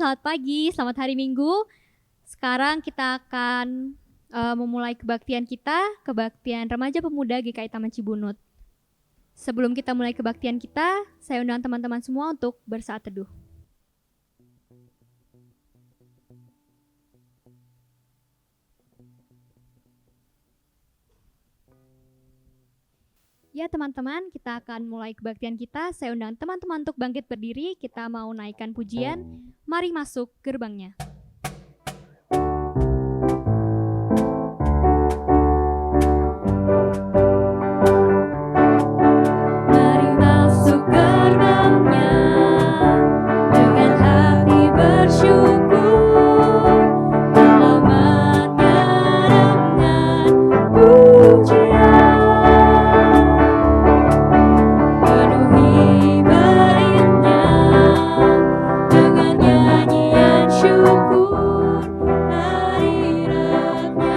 selamat pagi, selamat hari Minggu. Sekarang kita akan memulai kebaktian kita, kebaktian Remaja Pemuda GKI Taman Cibunut. Sebelum kita mulai kebaktian kita, saya undang teman-teman semua untuk bersaat teduh. Ya teman-teman, kita akan mulai kebaktian kita. Saya undang teman-teman untuk bangkit berdiri. Kita mau naikkan pujian. Mari masuk gerbangnya. Mari masuk gerbangnya dengan hati bersyukur, halamannya dengan pujian. Penuhi baitnya dengan nyanyian syukur, hadiratnya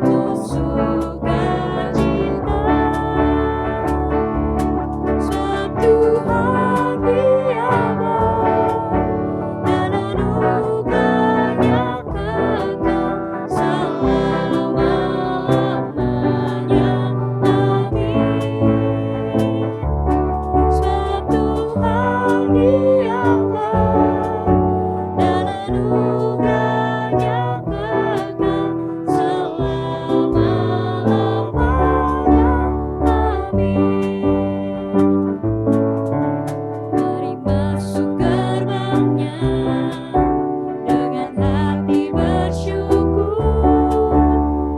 tuh sukacita. Sebab Tuhan Dia baik dan anugerahnya kekal selama-lamanya. Amin. Sebab Tuhan Dia baik dan anugerahnya kekal selama-lamanya. Amin. Mari masuk gerbangnya dengan hati bersyukur,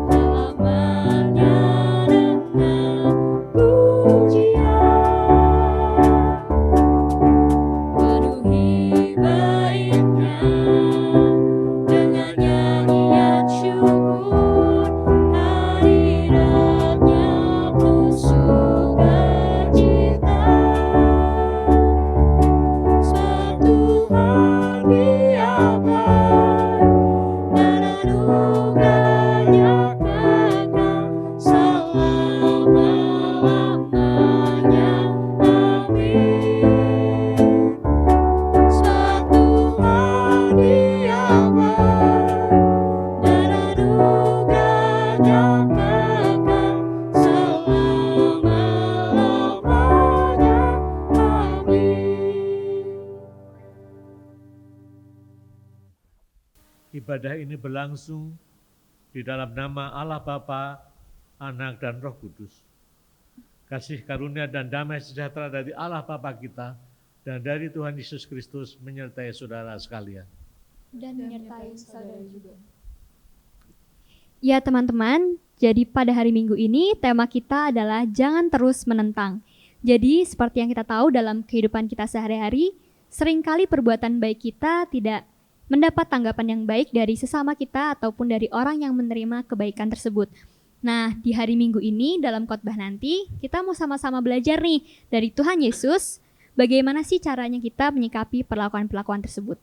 halamannya dengan pujian. Penuhi baitnya dengan nyanyian syukur, hadiratnya tuh sukacita. Sebab Tuhan Dia baik dan anugerahnya kekal selama-lamanya. Amin. Sebab Tuhan Dia baik dan anugerahnya kekal selama-lamanya. Amin. Ibadah ini berlangsung di dalam nama Allah Bapa, Anak dan Roh Kudus. Kasih karunia dan damai sejahtera dari Allah Bapa kita dan dari Tuhan Yesus Kristus menyertai saudara sekalian. Dan menyertai saudara juga. Ya teman-teman, jadi pada hari Minggu ini tema kita adalah jangan terus menentang. Jadi seperti yang kita tahu dalam kehidupan kita sehari-hari, seringkali perbuatan baik kita tidak mendapat tanggapan yang baik dari sesama kita ataupun dari orang yang menerima kebaikan tersebut. Nah, di hari Minggu ini dalam khotbah nanti kita mau sama-sama belajar nih dari Tuhan Yesus bagaimana sih caranya kita menyikapi perlakuan-perlakuan tersebut.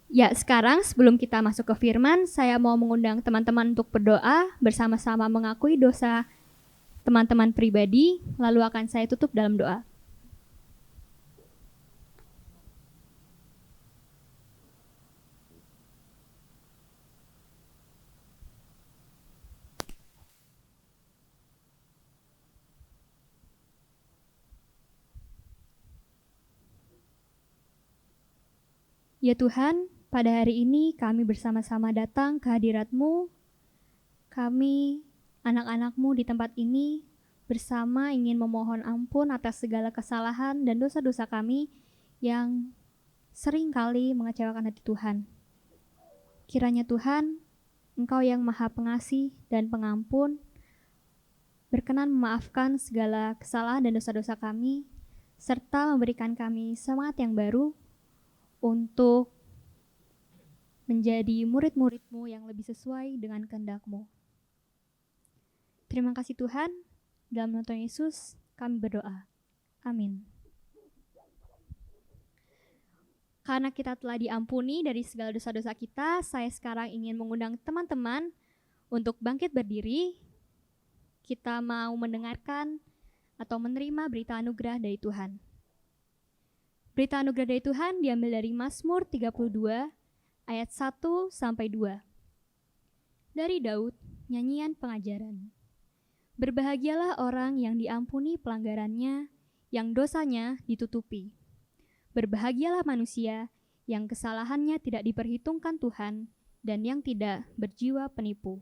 Ya, sekarang sebelum kita masuk ke firman, saya mau mengundang teman-teman untuk berdoa bersama-sama mengakui dosa teman-teman pribadi, lalu akan saya tutup dalam doa. Ya Tuhan, pada hari ini kami bersama-sama datang ke hadirat-Mu. Kami, anak-anak-Mu di tempat ini, bersama ingin memohon ampun atas segala kesalahan dan dosa-dosa kami yang sering kali mengecewakan hati Tuhan. Kiranya Tuhan, Engkau yang Maha Pengasih dan Pengampun, berkenan memaafkan segala kesalahan dan dosa-dosa kami, serta memberikan kami semangat yang baru untuk menjadi murid-murid-Mu yang lebih sesuai dengan kehendak-Mu. Terima kasih Tuhan, dalam nama Tuhan Yesus kami berdoa. Amin. Karena kita telah diampuni dari segala dosa-dosa kita, saya sekarang ingin mengundang teman-teman untuk bangkit berdiri. Kita mau mendengarkan atau menerima berita anugerah dari Tuhan. Berita anugerah dari Tuhan diambil dari Mazmur 32 ayat 1 sampai 2. Dari Daud, nyanyian pengajaran. Berbahagialah orang yang diampuni pelanggarannya, yang dosanya ditutupi. Berbahagialah manusia yang kesalahannya tidak diperhitungkan Tuhan dan yang tidak berjiwa penipu.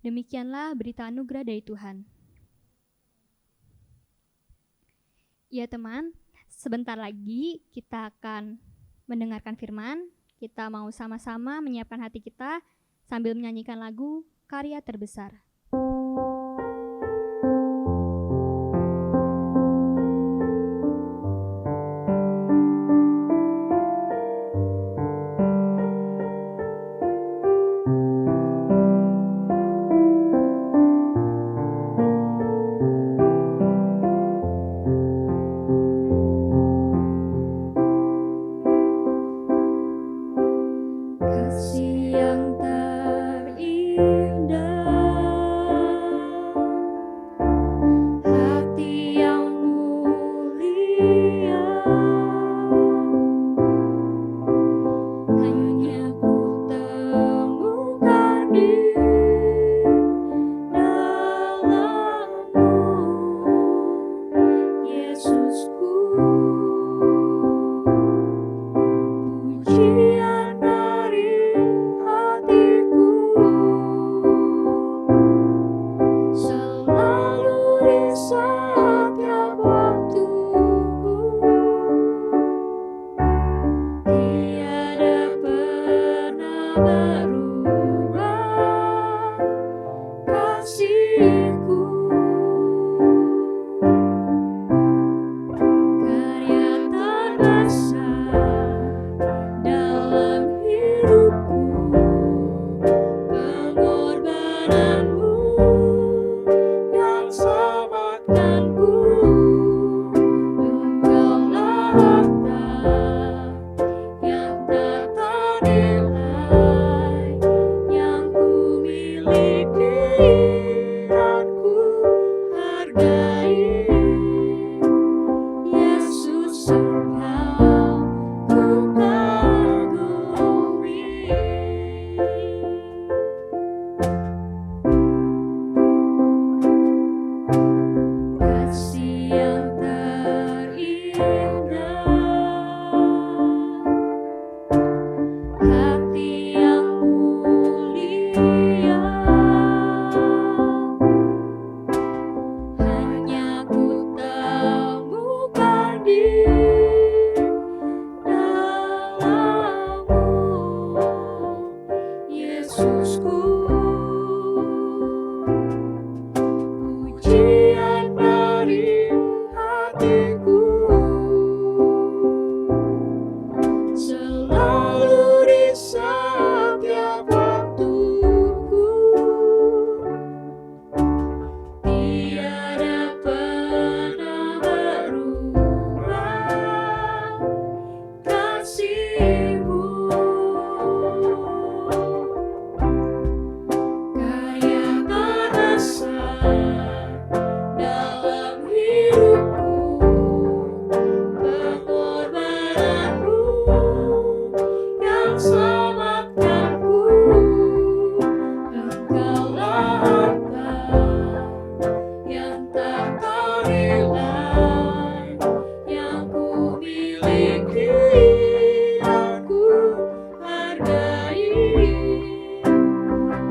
Demikianlah berita anugerah dari Tuhan. Ya teman, sebentar lagi kita akan mendengarkan firman. Kita mau sama-sama menyiapkan hati kita sambil menyanyikan lagu Karya Terbesar. Kasih yang terindah, hati yang mulia, hanya ku temukan di dalam-Mu, Yesusku. Pujian dari hatiku selalu di setiap waktuku, tiada pernah berubah kasih-Ku. Karya terbesar dalam hidupku, pengorbananmu yang selamatkanku. Engkaulah harta yang tak ternilai, yang ku miliki dan ku hargai. Yesus, Engkau ku kagumi. Kasih yang terindah, hati yang mulia, hanya ku temukan di dalam-Mu, Yesusku. Pujian dari hatiku selalu di setiap waktuku, tiada pernah berubah kasih-Mu. Karya terbesar dalam hidupku, pengorbananmu yang selamatkanku. Engkaulah harta yang tak ternilai, yang ku miliki dan ku hargai.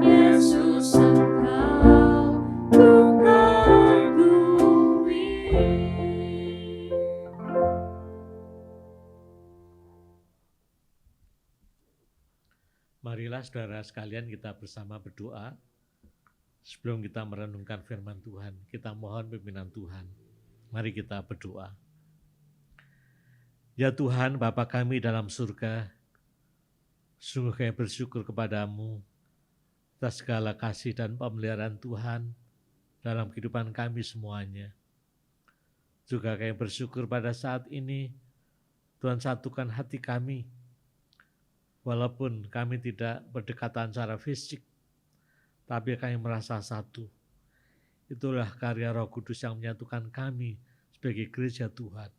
Yesus, Engkau ku kagumi. Marilah saudara sekalian kita bersama berdoa. Sebelum kita merenungkan firman Tuhan, kita mohon pimpinan Tuhan. Mari kita berdoa. Ya Tuhan, Bapa kami dalam surga, sungguh kami bersyukur kepadamu atas segala kasih dan pemeliharaan Tuhan dalam kehidupan kami semuanya. Juga kami bersyukur pada saat ini Tuhan satukan hati kami, walaupun kami tidak berdekatan secara fisik, tapi kami merasa satu. Itulah karya Roh Kudus yang menyatukan kami sebagai gereja Tuhan.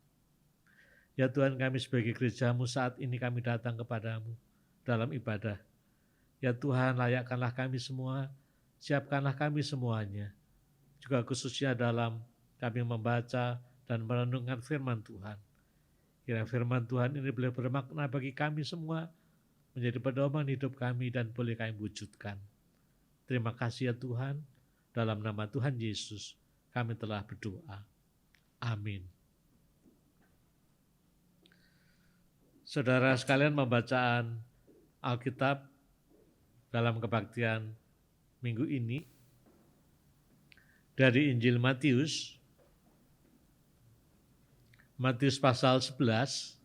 Ya Tuhan, kami sebagai gereja-Mu saat ini kami datang kepadamu dalam ibadah. Ya Tuhan, layakkanlah kami semua, siapkanlah kami semuanya. Juga khususnya dalam kami membaca dan merenungkan firman Tuhan. Kiranya firman Tuhan ini boleh bermakna bagi kami semua, menjadi pedoman hidup kami dan boleh kami wujudkan. Terima kasih ya Tuhan, dalam nama Tuhan Yesus kami telah berdoa. Amin. Saudara sekalian, pembacaan Alkitab dalam kebaktian minggu ini dari Injil Matius pasal 11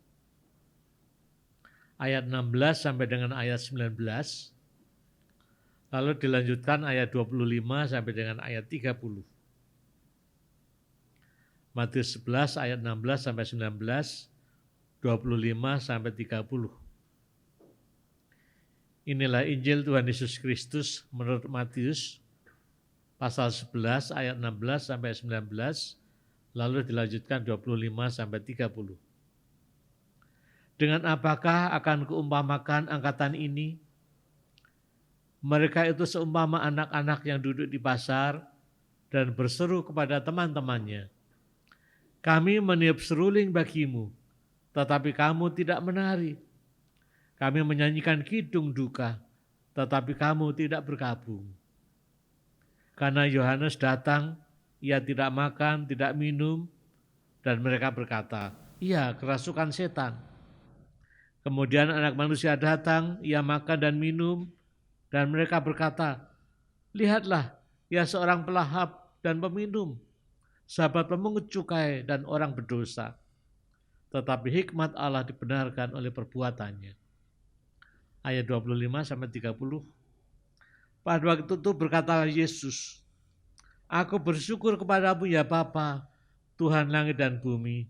ayat 16 sampai dengan ayat 19, lalu dilanjutkan ayat 25 sampai dengan ayat 30. Matius 11 ayat 16 sampai 19, 25 sampai 30. Inilah Injil Tuhan Yesus Kristus menurut Matius pasal 11 ayat 16 sampai 19, lalu dilanjutkan 25 sampai 30. Dengan apakah akan keumpamakan angkatan ini? Mereka itu seumpama anak-anak yang duduk di pasar dan berseru kepada teman-temannya, "Kami meniup seruling bagimu, tetapi kamu tidak menari. Kami menyanyikan kidung duka, tetapi kamu tidak bergabung." Karena Yohanes datang, ia tidak makan, tidak minum, dan mereka berkata, "Ia kerasukan setan." Kemudian Anak Manusia datang, ia makan dan minum, dan mereka berkata, "Lihatlah, ia seorang pelahap dan peminum, sahabat pemungut cukai dan orang berdosa." Tetapi hikmat Allah dibenarkan oleh perbuatannya. Ayat 25 sampai 30. Pada waktu itu berkatalah Yesus, "Aku bersyukur kepadamu ya Bapa, Tuhan langit dan bumi,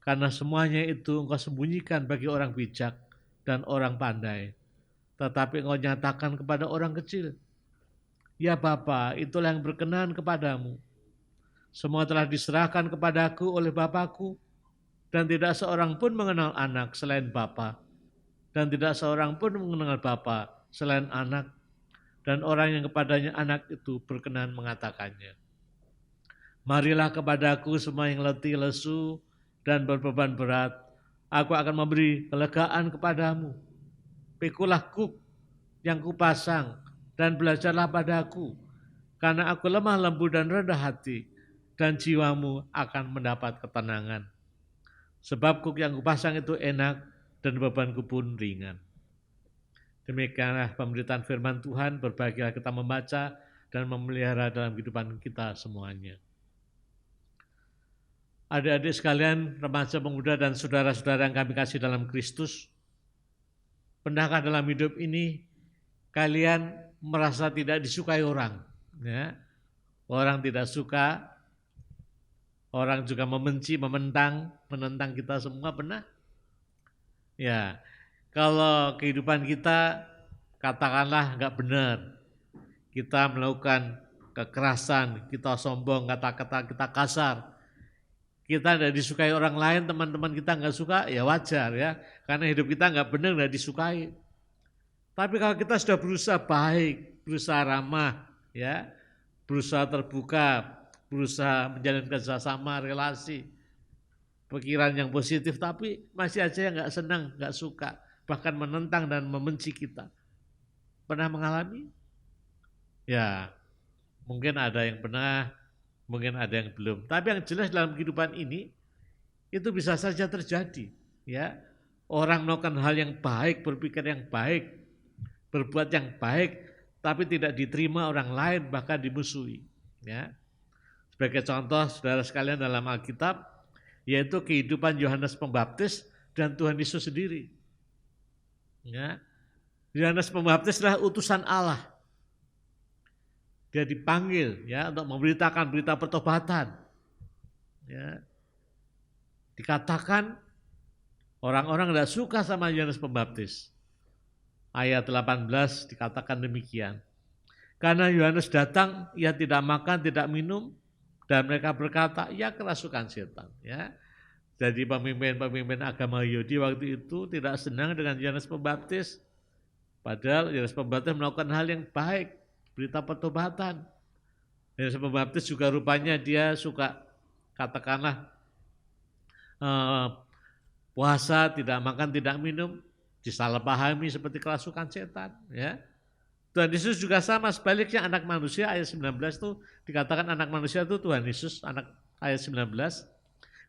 karena semuanya itu Engkau sembunyikan bagi orang bijak dan orang pandai, tetapi Engkau nyatakan kepada orang kecil. Ya Bapa, itulah yang berkenan kepadamu. Semua telah diserahkan kepadaku oleh Bapakku, dan tidak seorang pun mengenal anak selain Bapa, dan tidak seorang pun mengenal Bapa selain anak, dan orang yang kepadanya anak itu berkenan mengatakannya. Marilah kepadaku semua yang letih lesu dan berbeban berat, aku akan memberi kelegaan kepadamu. Pikulah kuk yang kupasang dan belajarlah padaku, karena aku lemah lembut dan rendah hati, dan jiwamu akan mendapat ketenangan. Sebab kuk yang kupasang itu enak dan bebanku pun ringan. Demikianlah pemberitaan firman Tuhan. Berbahagialah kita membaca dan memelihara dalam kehidupan kita semuanya. Adik-adik sekalian, remaja, pemuda, dan saudara-saudara yang kami kasih dalam Kristus, pernahkah dalam hidup ini kalian merasa tidak disukai orang? Ya? Orang tidak suka, orang juga membenci, menentang kita semua, pernah? Ya, kalau kehidupan kita katakanlah nggak benar, kita melakukan kekerasan, kita sombong, kata-kata kita kasar, kita tidak disukai orang lain, teman-teman kita nggak suka, ya wajar ya, karena hidup kita nggak benar, nggak disukai. Tapi kalau kita sudah berusaha baik, berusaha ramah, ya, berusaha terbuka, berusaha menjalin kerjasama, relasi, pikiran yang positif, tapi masih aja yang nggak senang, nggak suka, bahkan menentang dan membenci kita. Pernah mengalami? Ya, mungkin ada yang pernah, mungkin ada yang belum. Tapi yang jelas dalam kehidupan ini, itu bisa saja terjadi. Ya, orang melakukan hal yang baik, berpikir yang baik, berbuat yang baik, tapi tidak diterima orang lain, bahkan dimusuhi. Ya, sebagai contoh, saudara sekalian, dalam Alkitab, yaitu kehidupan Yohanes Pembaptis dan Tuhan Yesus sendiri. Ya, Yohanes Pembaptis adalah utusan Allah. Dia dipanggil ya untuk memberitakan berita pertobatan. Ya. Dikatakan orang-orang tidak suka sama Yohanes Pembaptis. Ayat 18 dikatakan demikian. Karena Yohanes datang, ia tidak makan, tidak minum, dan mereka berkata, ia kerasukan setan. Ya. Jadi pemimpin-pemimpin agama Yahudi waktu itu tidak senang dengan Yohanes Pembaptis. Padahal Yohanes Pembaptis melakukan hal yang baik, berita pertobatan. Yohanes Pembaptis juga rupanya dia suka katakanlah puasa, tidak makan, tidak minum, disalahpahami seperti kerasukan setan. Ya. Tuhan Yesus juga sama, sebaliknya anak manusia ayat 19 itu dikatakan anak manusia itu Tuhan Yesus, anak ayat 19.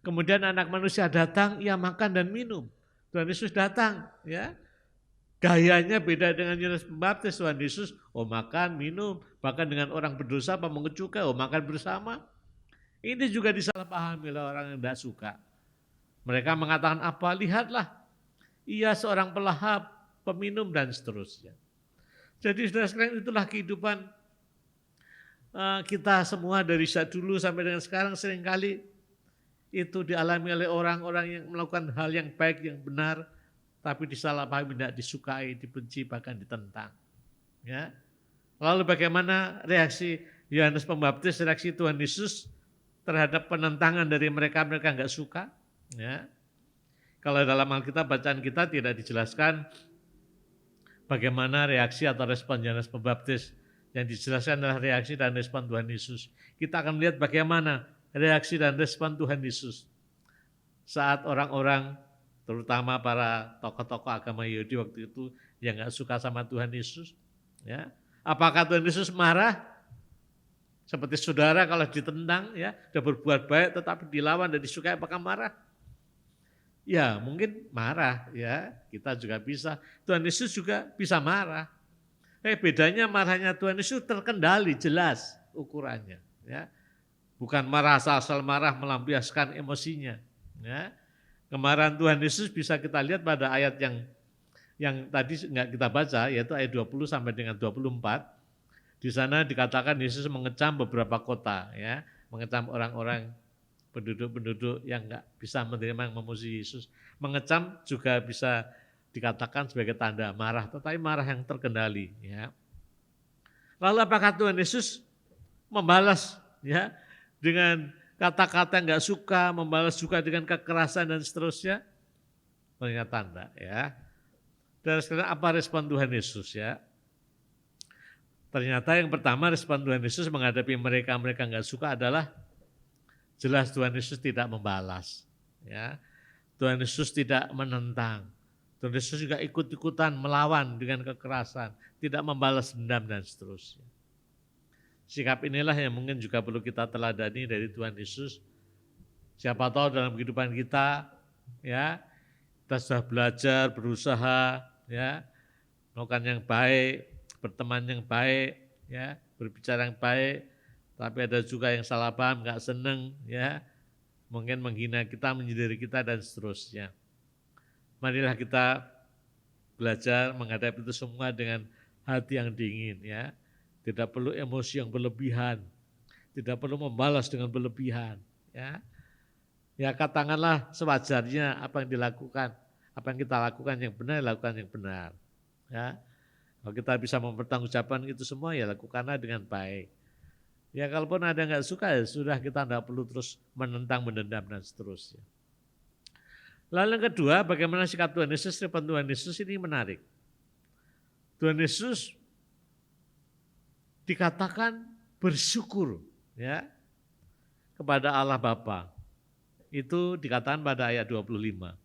Kemudian anak manusia datang, ia makan dan minum. Tuhan Yesus datang, ya. Gayanya beda dengan Yohanes Pembaptis. Tuhan Yesus, makan, minum, bahkan dengan orang berdosa, pemungut cukai, makan bersama. Ini juga disalahpahami oleh orang yang tidak suka. Mereka mengatakan apa? Lihatlah, ia seorang pelahap, peminum dan seterusnya. Jadi saudara sekalian, itulah kehidupan kita semua dari saat dulu sampai dengan sekarang seringkali itu dialami oleh orang-orang yang melakukan hal yang baik, yang benar, tapi disalahpahami, tidak disukai, dibenci, bahkan ditentang. Ya. Lalu bagaimana reaksi Yohanes Pembaptis, reaksi Tuhan Yesus terhadap penentangan dari mereka nggak suka? Ya. Kalau dalam Alkitab bacaan kita tidak dijelaskan bagaimana reaksi atau respon Yohanes Pembaptis. Yang dijelaskan adalah reaksi dan respon Tuhan Yesus. Kita akan melihat bagaimana reaksi dan respon Tuhan Yesus saat orang-orang, terutama para tokoh-tokoh agama Yahudi waktu itu yang nggak suka sama Tuhan Yesus. Ya. Apakah Tuhan Yesus marah? Seperti saudara kalau ditentang, ya, sudah berbuat baik tetapi dilawan dan disukai, apakah marah? Ya mungkin marah, ya, kita juga bisa. Tuhan Yesus juga bisa marah. Bedanya marahnya Tuhan Yesus terkendali, jelas ukurannya. Ya. Bukan marah asal-asal marah melampiaskan emosinya. Ya. Kemarahan Tuhan Yesus bisa kita lihat pada ayat yang tadi enggak kita baca, yaitu ayat 20 sampai dengan 24. Di sana dikatakan Yesus mengecam beberapa kota, ya, mengecam orang-orang penduduk-penduduk yang enggak bisa menerima, yang memuji Yesus. Mengecam juga bisa dikatakan sebagai tanda marah, tetapi marah yang terkendali. Ya. Lalu apakah Tuhan Yesus membalas, ya, dengan kata-kata yang enggak suka, membalas juga dengan kekerasan dan seterusnya? Ternyata enggak, ya. Dan sekarang apa respon Tuhan Yesus, ya? Ternyata yang pertama respon Tuhan Yesus menghadapi mereka enggak suka adalah jelas Tuhan Yesus tidak membalas, ya. Tuhan Yesus tidak menentang. Tuhan Yesus juga ikut-ikutan melawan dengan kekerasan, tidak membalas dendam dan seterusnya. Sikap inilah yang mungkin juga perlu kita teladani dari Tuhan Yesus. Siapa tahu dalam kehidupan kita, ya, kita sudah belajar, berusaha, ya, melakukan yang baik, berteman yang baik, ya, berbicara yang baik, tapi ada juga yang salah paham, nggak seneng, ya, mungkin menghina kita, menyindir kita dan seterusnya. Marilah kita belajar menghadapi itu semua dengan hati yang dingin, ya. Tidak perlu emosi yang berlebihan, tidak perlu membalas dengan berlebihan, ya. Ya katakanlah sewajarnya apa yang dilakukan, apa yang kita lakukan yang benar, lakukan yang benar, ya. Kalau kita bisa mempertanggungjawabkan itu semua, ya lakukanlah dengan baik. Ya kalaupun ada nggak suka, ya sudah, kita nggak perlu terus menentang, mendendam dan seterusnya. Lalu yang kedua, bagaimana sikap Tuhan Yesus? Respon Tuhan Yesus ini menarik. Tuhan Yesus dikatakan bersyukur, ya, kepada Allah Bapa. Itu dikatakan pada ayat 25.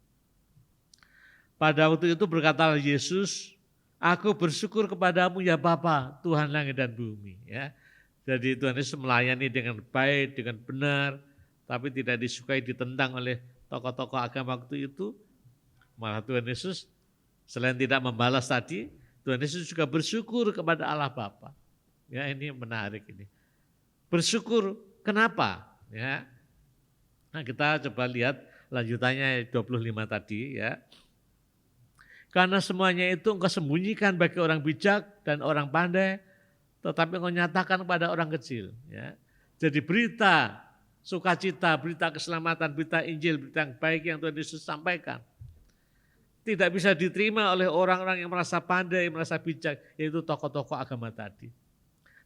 Pada waktu itu berkatalah Yesus, aku bersyukur kepadamu ya Bapa, Tuhan langit dan bumi. Ya. Jadi Tuhan Yesus melayani dengan baik, dengan benar, tapi tidak disukai, ditentang oleh tokoh-tokoh agama waktu itu. Malah Tuhan Yesus selain tidak membalas tadi, Tuhan Yesus juga bersyukur kepada Allah Bapa. Ya, ini menarik ini. Bersyukur kenapa? Ya. Nah, kita coba lihat lanjutannya 25 tadi, ya. Karena semuanya itu engkau sembunyikan bagi orang bijak dan orang pandai, tetapi engkau nyatakan kepada orang kecil. Ya. Jadi berita sukacita, berita keselamatan, berita Injil, berita yang baik yang Tuhan Yesus sampaikan, tidak bisa diterima oleh orang-orang yang merasa pandai, merasa bijak, yaitu tokoh-tokoh agama tadi.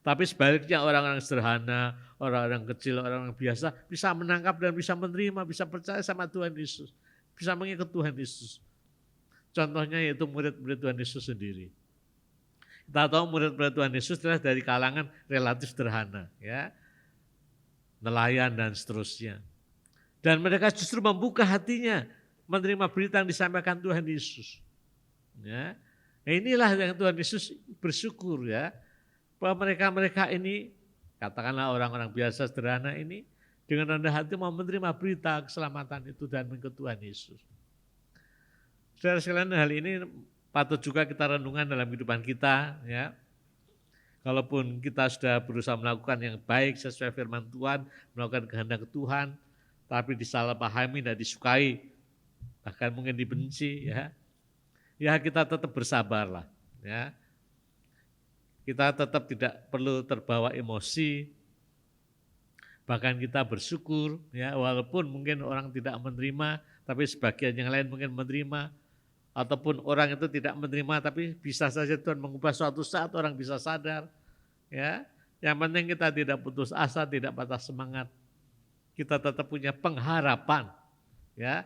Tapi sebaliknya orang-orang sederhana, orang-orang kecil, orang-orang biasa bisa menangkap dan bisa menerima, bisa percaya sama Tuhan Yesus. Bisa mengikut Tuhan Yesus. Contohnya yaitu murid-murid Tuhan Yesus sendiri. Kita tahu murid-murid Tuhan Yesus adalah dari kalangan relatif sederhana, ya, nelayan dan seterusnya. Dan mereka justru membuka hatinya, menerima berita yang disampaikan Tuhan Yesus. Ya, inilah yang Tuhan Yesus bersyukur, ya, bahwa mereka ini, katakanlah orang-orang biasa sederhana ini, dengan rendah hati mau menerima berita keselamatan itu dan mengikut Tuhan Yesus. Saudara sekalian, hal ini patut juga kita renungkan dalam kehidupan kita, ya. Kalaupun kita sudah berusaha melakukan yang baik sesuai firman Tuhan, melakukan kehendak Tuhan, tapi disalahpahami dan disukai, bahkan mungkin dibenci, ya. Ya kita tetap bersabarlah, ya. Kita tetap tidak perlu terbawa emosi, bahkan kita bersyukur, ya, walaupun mungkin orang tidak menerima, tapi sebagian yang lain mungkin menerima, ataupun orang itu tidak menerima, tapi bisa saja Tuhan mengubah suatu saat orang bisa sadar, ya. Yang penting kita tidak putus asa, tidak patah semangat, kita tetap punya pengharapan, ya,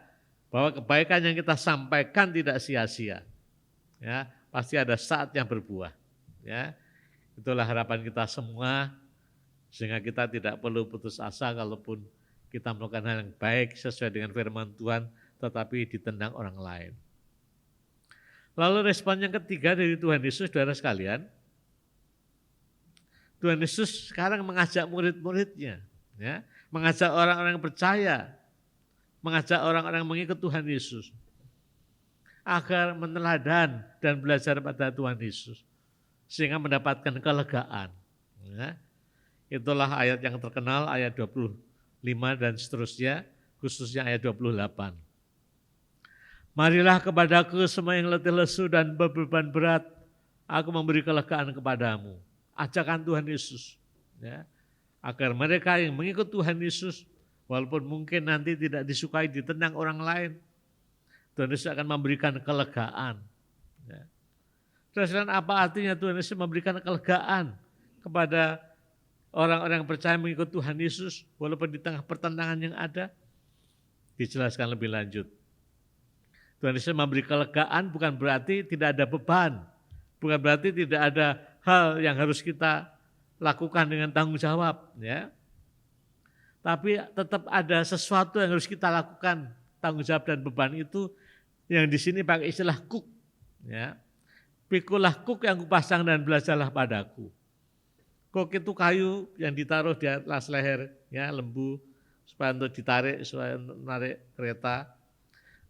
bahwa kebaikan yang kita sampaikan tidak sia-sia, ya, pasti ada saat yang berbuah, ya. Itulah harapan kita semua, sehingga kita tidak perlu putus asa kalaupun kita melakukan hal yang baik sesuai dengan firman Tuhan, tetapi ditendang orang lain. Lalu respon yang ketiga dari Tuhan Yesus, saudara sekalian, Tuhan Yesus sekarang mengajak murid-muridnya, ya, mengajak orang-orang yang percaya, mengajak orang-orang mengikut Tuhan Yesus, agar meneladan dan belajar pada Tuhan Yesus, sehingga mendapatkan kelegaan. Ya. Itulah ayat yang terkenal, ayat 25 dan seterusnya, khususnya ayat 28. Marilah kepadaku semua yang letih lesu dan berbeban berat, aku memberi kelegaan kepadamu. Ajakan Tuhan Yesus, ya, agar mereka yang mengikut Tuhan Yesus, walaupun mungkin nanti tidak disukai, ditendang orang lain, Tuhan Yesus akan memberikan kelegaan. Ya. Terus apa artinya Tuhan Yesus memberikan kelegaan kepada orang-orang yang percaya mengikut Tuhan Yesus, walaupun di tengah pertentangan yang ada? Dijelaskan lebih lanjut. Tuhan Yesus memberi kelegaan bukan berarti tidak ada beban, bukan berarti tidak ada hal yang harus kita lakukan dengan tanggung jawab, ya. Tapi tetap ada sesuatu yang harus kita lakukan, tanggung jawab dan beban itu yang di sini pakai istilah kuk, ya. Pikulah kuk yang kupasang dan belajarlah padaku. Kuk itu kayu yang ditaruh di atas leher, ya, lembu, supaya untuk ditarik, supaya untuk menarik kereta.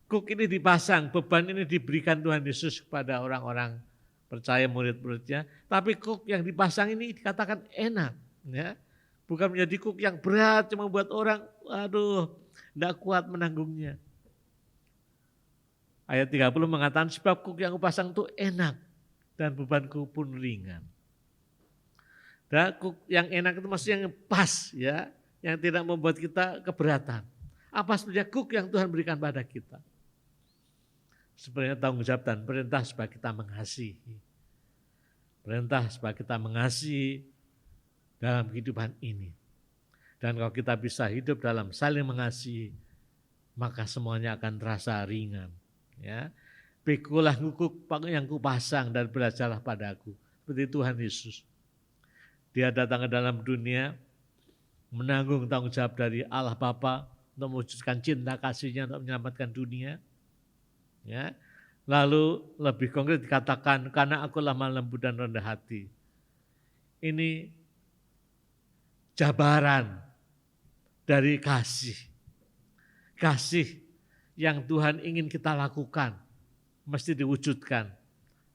Kuk ini dipasang, beban ini diberikan Tuhan Yesus kepada orang-orang percaya, murid-muridnya. Tapi kuk yang dipasang ini dikatakan enak, ya. Bukan menjadi kuk yang berat, cuma buat orang, aduh, tidak kuat menanggungnya. Ayat 30 mengatakan, sebab kuk yang kupasang itu enak dan bebanku pun ringan. Dan kuk yang enak itu maksudnya yang pas, ya, yang tidak membuat kita keberatan. Apa sebenarnya kuk yang Tuhan berikan pada kita? Sebenarnya tanggung jawab dan perintah supaya kita mengasihi. Perintah supaya kita mengasihi dalam kehidupan ini. Dan kalau kita bisa hidup dalam saling mengasihi, maka semuanya akan terasa ringan. Ya, pikulah kuk yang kupasang dan belajarlah padaku. Seperti Tuhan Yesus. Dia datang ke dalam dunia, menanggung tanggung jawab dari Allah Bapa untuk mewujudkan cinta kasih-Nya untuk menyelamatkan dunia. Ya, lalu lebih konkret dikatakan, karena aku lemah lembut dan rendah hati. Ini jabaran dari kasih. Kasih yang Tuhan ingin kita lakukan, mesti diwujudkan.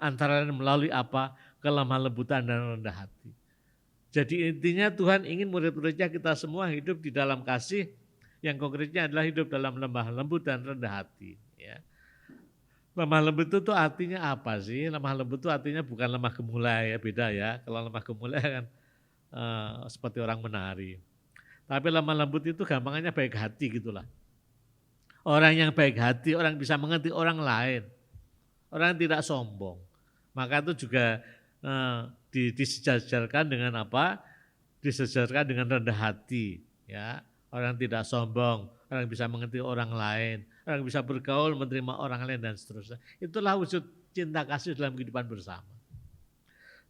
Antara lain melalui apa? Kelemah lembutan dan rendah hati. Jadi intinya Tuhan ingin murid-muridnya kita semua hidup di dalam kasih, yang konkretnya adalah hidup dalam lemah lembut dan rendah hati. Ya. Lemah lembut itu artinya apa sih? Lemah lembut itu artinya bukan lemah gemulai, ya, beda ya. Kalau lemah gemulai kan seperti orang menari. Tapi lemah lembut itu gampangannya baik hati gitulah. Orang yang baik hati, orang bisa mengerti orang lain. Orang yang tidak sombong. Maka itu juga disejajarkan dengan apa? Disejajarkan dengan rendah hati, ya. Orang tidak sombong, orang bisa mengerti orang lain, orang bisa bergaul, menerima orang lain dan seterusnya. Itulah wujud cinta kasih dalam kehidupan bersama.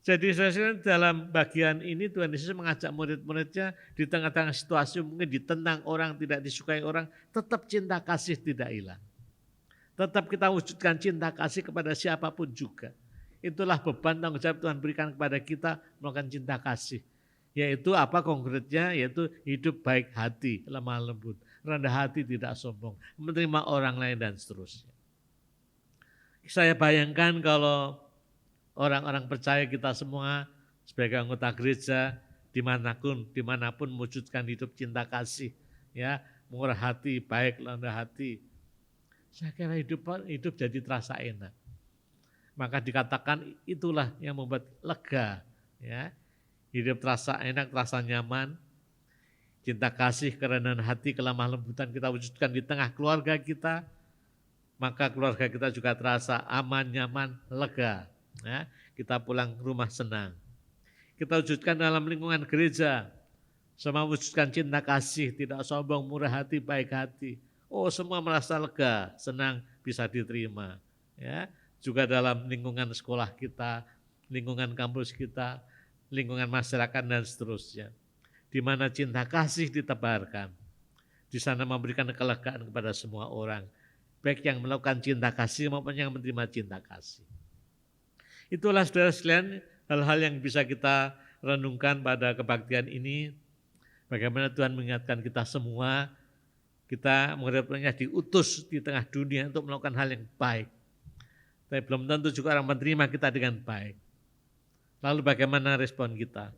Jadi saudara dalam bagian ini Tuhan Yesus mengajak murid-muridnya di tengah-tengah situasi mungkin ditentang orang, tidak disukai orang, tetap cinta kasih tidak hilang. Tetap kita wujudkan cinta kasih kepada siapapun juga. Itulah beban tanggung jawab Tuhan berikan kepada kita melakukan cinta kasih. Yaitu apa konkretnya? Yaitu hidup baik hati, lemah lembut, rendah hati, tidak sombong, menerima orang lain dan seterusnya. Saya bayangkan kalau orang-orang percaya kita semua sebagai anggota gereja dimanapun mewujudkan hidup cinta kasih, ya, murah hati, baik, rendah hati. Saya kira hidup jadi terasa enak. Maka dikatakan itulah yang membuat lega, ya. Hidup terasa enak, terasa nyaman. Cinta kasih, kerendahan hati, kelemah lembutan kita wujudkan di tengah keluarga kita. Maka keluarga kita juga terasa aman, nyaman, lega. Ya, kita pulang rumah senang. Kita wujudkan dalam lingkungan gereja. Semua wujudkan cinta kasih, tidak sombong, murah hati, baik hati. Oh, semua merasa lega, senang, bisa diterima. Ya, juga dalam lingkungan sekolah kita, lingkungan kampus kita, lingkungan masyarakat dan seterusnya. Di mana cinta kasih ditebarkan. Di sana memberikan kelegaan kepada semua orang. Baik yang melakukan cinta kasih maupun yang menerima cinta kasih. Itulah saudara sekalian hal-hal yang bisa kita renungkan pada kebaktian ini. Bagaimana Tuhan mengingatkan kita semua, kita menghadapnya diutus di tengah dunia untuk melakukan hal yang baik. Tapi belum tentu juga orang menerima kita dengan baik. Lalu bagaimana respon kita?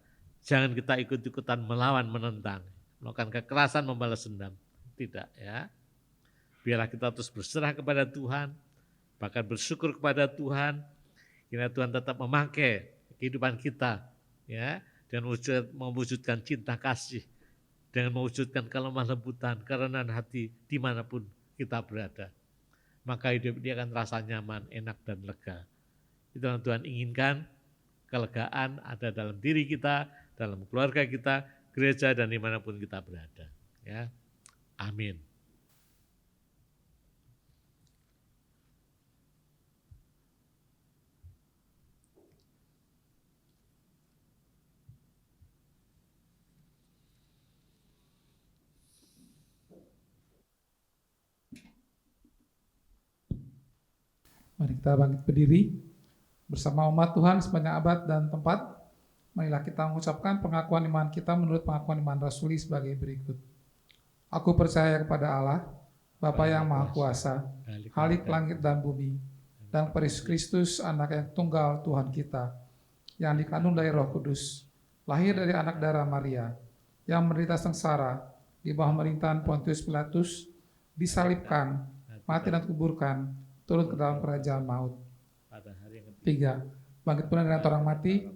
Jangan kita ikut-ikutan melawan, menentang, melakukan kekerasan, membalas dendam. Tidak, ya. Biarlah kita terus berserah kepada Tuhan, bahkan bersyukur kepada Tuhan. Kiranya Tuhan tetap memakai kehidupan kita, ya, dan mewujudkan cinta kasih, dengan mewujudkan kelemah lembutan, kerendahan hati dimanapun kita berada. Maka hidup ini akan terasa nyaman, enak dan lega. Itu yang Tuhan inginkan, kelegaan ada dalam diri kita, dalam keluarga kita, gereja dan dimanapun kita berada. Ya, amin. Mari kita bangkit berdiri bersama umat Tuhan sepanjang abad dan tempat. Marilah kita mengucapkan pengakuan iman kita menurut pengakuan iman rasuli sebagai berikut. Aku percaya kepada Allah, Bapa yang Maha Kuasa, Khalik langit dan bumi, dan kepada Yesus Kristus, anak yang tunggal Tuhan kita, yang dikandung dari Roh Kudus, lahir dari anak darah Maria, yang menderita sengsara di bawah pemerintahan Pontius Pilatus, disalibkan, mati dan kuburkan, turun ke dalam kerajaan maut. 3. Bangkit pula dari antara orang mati,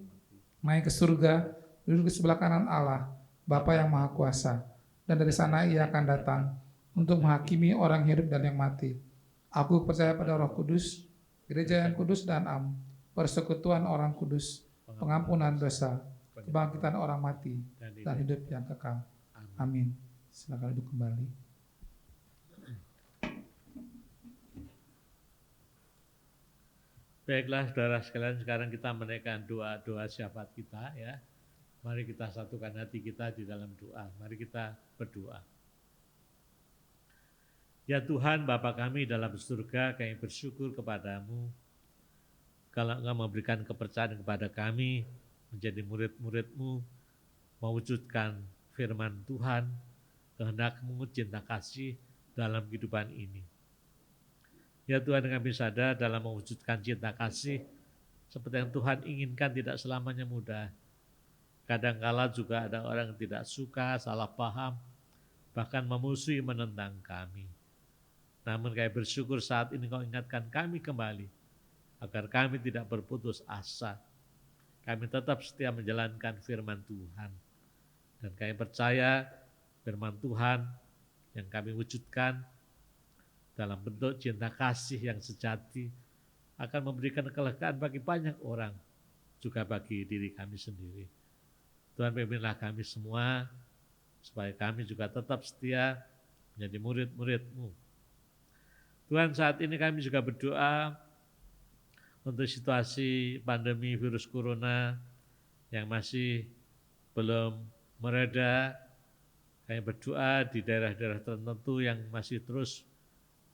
naik ke surga, duduk di sebelah kanan Allah, Bapa yang Maha Kuasa, dan dari sana Ia akan datang untuk menghakimi orang hidup dan yang mati. Aku percaya pada Roh Kudus, gereja yang kudus dan am, persekutuan orang kudus, pengampunan dosa, kebangkitan orang mati, dan hidup yang kekal. Amin. Silakan duduk kembali. Baiklah saudara sekalian, sekarang kita menaikkan doa syafaat kita, ya. Mari kita satukan hati kita di dalam doa. Mari kita berdoa. Ya Tuhan, Bapa kami dalam surga, kami bersyukur kepadamu kalau Engkau memberikan kepercayaan kepada kami menjadi murid-murid-Mu, mewujudkan firman Tuhan, kehendak-Mu, cinta kasih dalam kehidupan ini. Ya Tuhan, kami sadar dalam mewujudkan cinta kasih seperti yang Tuhan inginkan tidak selamanya mudah. Kadangkala juga ada orang yang tidak suka, salah paham, bahkan memusuhi, menentang kami. Namun kami bersyukur saat ini Kau ingatkan kami kembali agar kami tidak berputus asa. Kami tetap setia menjalankan firman Tuhan. Dan kami percaya firman Tuhan yang kami wujudkan dalam bentuk cinta kasih yang sejati akan memberikan kelegaan bagi banyak orang, juga bagi diri kami sendiri. Tuhan pimpinlah kami semua, supaya kami juga tetap setia menjadi murid-murid-Mu. Tuhan, saat ini kami juga berdoa untuk situasi pandemi virus corona yang masih belum mereda. Kami berdoa di daerah-daerah tertentu yang masih terus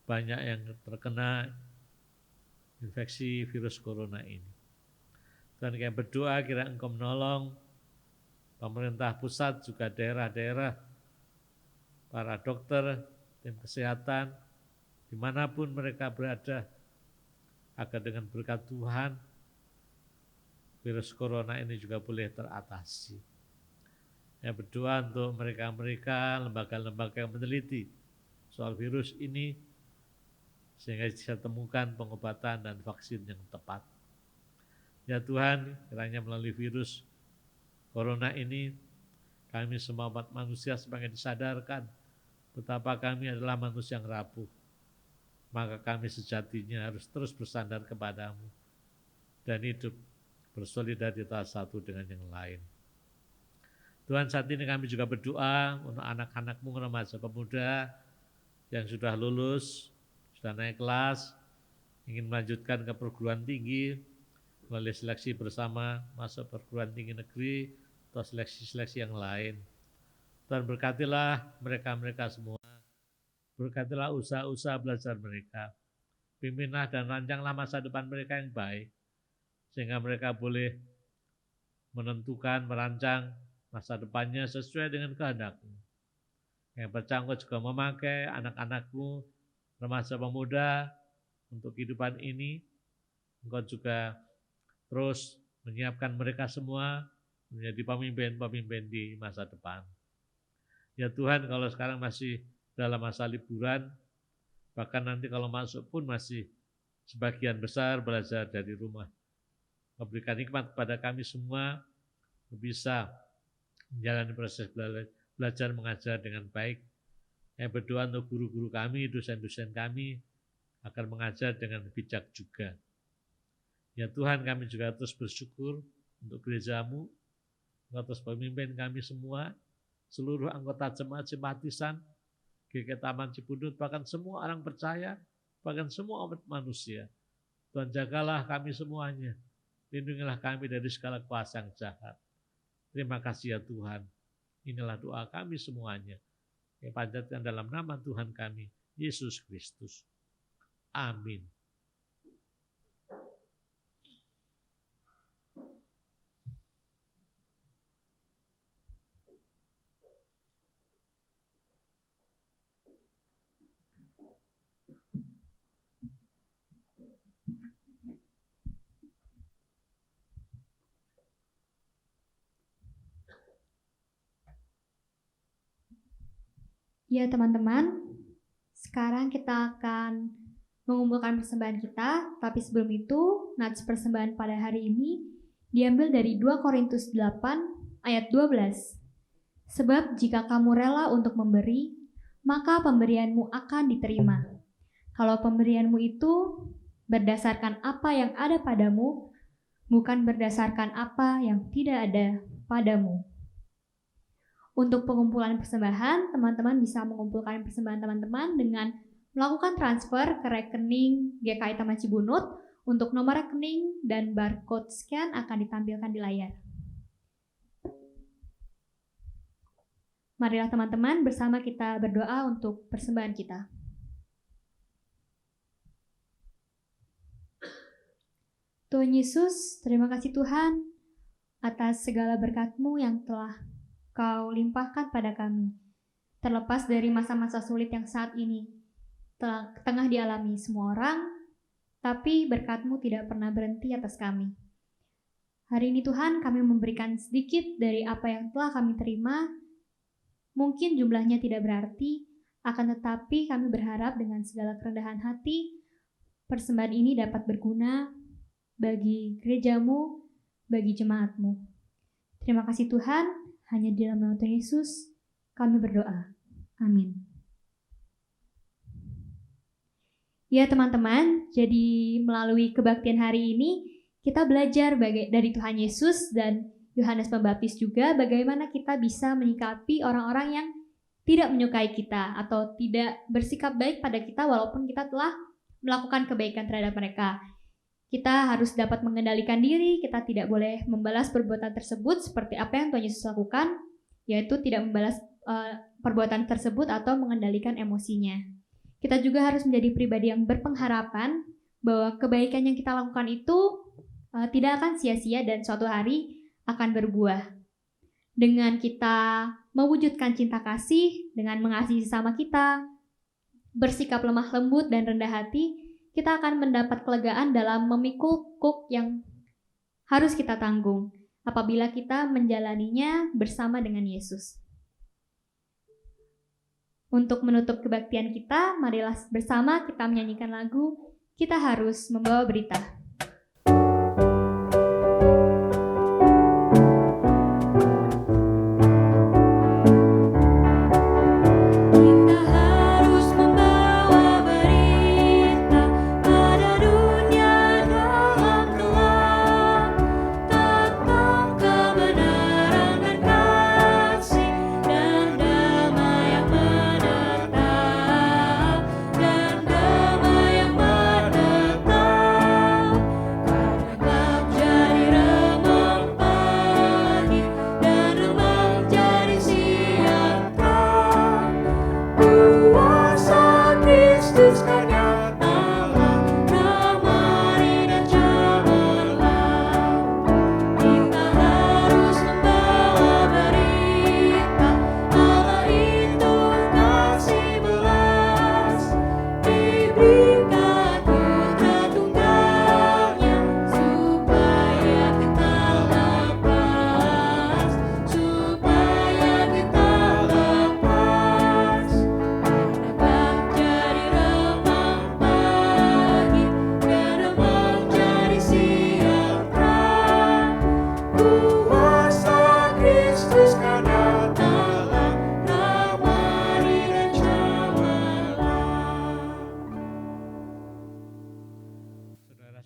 banyak yang terkena infeksi virus corona ini. Dan kami berdoa kiranya Engkau menolong pemerintah pusat, juga daerah-daerah, para dokter, tim kesehatan, dimanapun mereka berada, agar dengan berkat Tuhan, virus corona ini juga boleh teratasi. Saya berdoa untuk mereka-mereka, lembaga-lembaga yang meneliti soal virus ini, sehingga bisa temukan pengobatan dan vaksin yang tepat. Ya Tuhan, kiranya melalui virus corona ini, kami semua umat manusia semakin disadarkan betapa kami adalah manusia yang rapuh. Maka kami sejatinya harus terus bersandar kepadamu dan hidup bersolidaritas satu dengan yang lain. Tuhan, saat ini kami juga berdoa untuk anak-anak-Mu, remaja pemuda yang sudah lulus, sudah naik kelas, ingin melanjutkan ke perguruan tinggi, melalui seleksi bersama masuk perguruan tinggi negeri atau seleksi-seleksi yang lain. Tuhan, berkatilah mereka-mereka semua, berkatilah usaha-usaha belajar mereka, pimpinlah dan rancanglah masa depan mereka yang baik, sehingga mereka boleh menentukan, merancang masa depannya sesuai dengan kehendak-Mu. Yang bercanggut juga memakai anak-anak-Mu, remaja pemuda untuk kehidupan ini. Engkau juga terus menyiapkan mereka semua menjadi pemimpin-pemimpin di masa depan. Ya Tuhan, kalau sekarang masih dalam masa liburan, bahkan nanti kalau masuk pun masih sebagian besar belajar dari rumah. Kau berikan hikmat kepada kami semua, bisa menjalani proses belajar mengajar dengan baik. Yang berdoa untuk guru-guru kami, dosen-dosen kami, akan mengajar dengan bijak juga. Ya Tuhan, kami juga terus bersyukur untuk gereja-Mu, Engkau terus pemimpin kami semua, seluruh anggota jemaat simpatisan, GKI Taman Cibunut, bahkan semua orang percaya, bahkan semua umat manusia. Tuhan, jagalah kami semuanya, lindungilah kami dari segala kuasa yang jahat. Terima kasih ya Tuhan. Inilah doa kami semuanya. Kami panjatkan dalam nama Tuhan kami, Yesus Kristus. Amin. Ya teman-teman, sekarang kita akan mengumpulkan persembahan kita, tapi sebelum itu, nats persembahan pada hari ini diambil dari 2 Korintus 8 ayat 12. Sebab jika kamu rela untuk memberi, maka pemberianmu akan diterima. Kalau pemberianmu itu berdasarkan apa yang ada padamu, bukan berdasarkan apa yang tidak ada padamu. Untuk pengumpulan persembahan, teman-teman bisa mengumpulkan persembahan teman-teman dengan melakukan transfer ke rekening GKI Taman Cibunut. Untuk nomor rekening dan barcode scan akan ditampilkan di layar. Marilah teman-teman bersama kita berdoa untuk persembahan kita. Tuhan Yesus, terima kasih Tuhan atas segala berkat-Mu yang telah Kau limpahkan pada kami, terlepas dari masa-masa sulit yang saat ini tengah dialami semua orang, tapi berkat-Mu tidak pernah berhenti atas kami. Hari ini Tuhan, kami memberikan sedikit dari apa yang telah kami terima. Mungkin jumlahnya tidak berarti, akan tetapi kami berharap dengan segala kerendahan hati, persembahan ini dapat berguna bagi gereja-Mu, bagi jemaat-Mu. Terima kasih Tuhan. Hanya di dalam nama Tuhan Yesus, kami berdoa. Amin. Ya teman-teman, jadi melalui kebaktian hari ini, kita belajar dari Tuhan Yesus dan Yohanes Pembaptis juga bagaimana kita bisa menyikapi orang-orang yang tidak menyukai kita atau tidak bersikap baik pada kita walaupun kita telah melakukan kebaikan terhadap mereka. Kita harus dapat mengendalikan diri, kita tidak boleh membalas perbuatan tersebut seperti apa yang Tuhan Yesus lakukan, yaitu tidak membalas perbuatan tersebut atau mengendalikan emosinya. Kita juga harus menjadi pribadi yang berpengharapan bahwa kebaikan yang kita lakukan itu tidak akan sia-sia dan suatu hari akan berbuah. Dengan kita mewujudkan cinta kasih, dengan mengasihi sesama kita, bersikap lemah lembut dan rendah hati, kita akan mendapat kelegaan dalam memikul kuk yang harus kita tanggung apabila kita menjalaninya bersama dengan Yesus. Untuk menutup kebaktian kita, marilah bersama kita menyanyikan lagu Kita Harus Membawa Berita.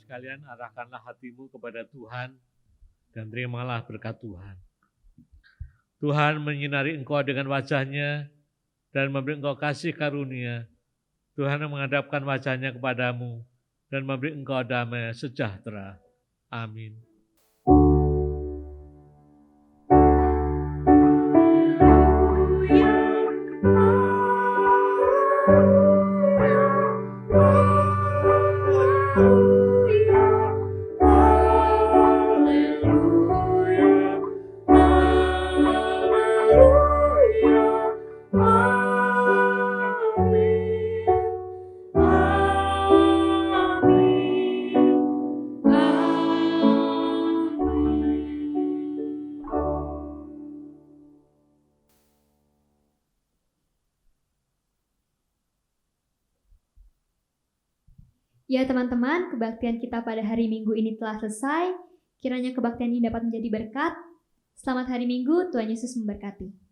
Sekalian, arahkanlah hatimu kepada Tuhan dan terimalah berkat Tuhan. Tuhan menyinari engkau dengan wajah-Nya dan memberi engkau kasih karunia. Tuhan menghadapkan wajah-Nya kepadamu dan memberi engkau damai sejahtera. Amin. Ya teman-teman, kebaktian kita pada hari Minggu ini telah selesai. Kiranya kebaktian ini dapat menjadi berkat. Selamat hari Minggu, Tuhan Yesus memberkati.